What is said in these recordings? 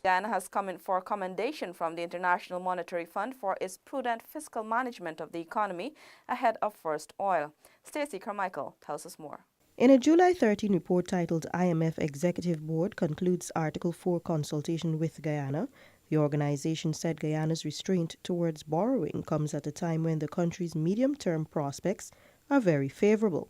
Guyana has come in for commendation from the International Monetary Fund for its prudent fiscal management of the economy ahead of first oil. Stacey Carmichael tells us more. In a July 13 report titled IMF Executive Board concludes Article 4 consultation with Guyana, the organization said Guyana's restraint towards borrowing comes at a time when the country's medium-term prospects are very favorable.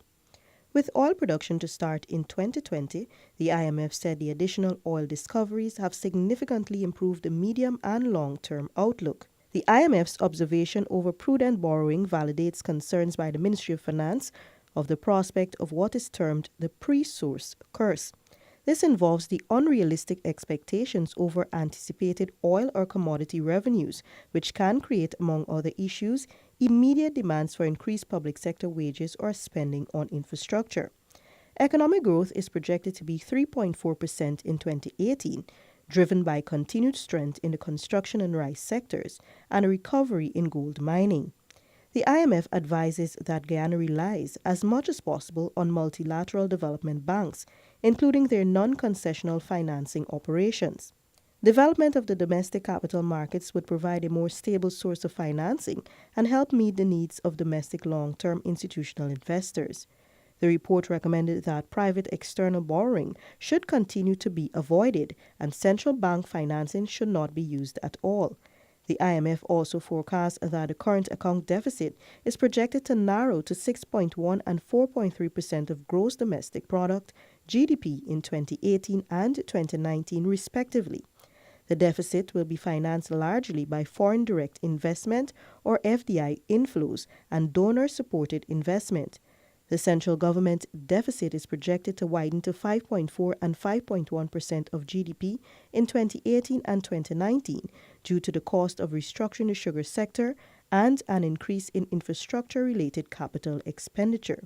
With oil production to start in 2020, the IMF said the additional oil discoveries have significantly improved the medium and long-term outlook. The IMF's observation over prudent borrowing validates concerns by the Ministry of Finance of the prospect of what is termed the pre-source curse. This involves the unrealistic expectations over anticipated oil or commodity revenues, which can create, among other issues, immediate demands for increased public sector wages or spending on infrastructure. Economic growth is projected to be 3.4% in 2018, driven by continued strength in the construction and rice sectors and a recovery in gold mining. The IMF advises that Guyana relies as much as possible on multilateral development banks, including their non-concessional financing operations. Development of the domestic capital markets would provide a more stable source of financing and help meet the needs of domestic long-term institutional investors. The report recommended that private external borrowing should continue to be avoided and central bank financing should not be used at all. The IMF also forecasts that the current account deficit is projected to narrow to 6.1 and 4.3% of gross domestic product, GDP, in 2018 and 2019 respectively. The deficit will be financed largely by foreign direct investment or FDI inflows and donor-supported investment. The central government deficit is projected to widen to 5.4 and 5.1% of GDP in 2018 and 2019 due to the cost of restructuring the sugar sector and an increase in infrastructure-related capital expenditure.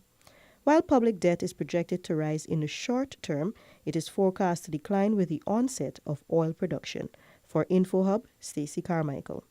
While public debt is projected to rise in the short term, it is forecast to decline with the onset of oil production. For InfoHub, Stacey Carmichael.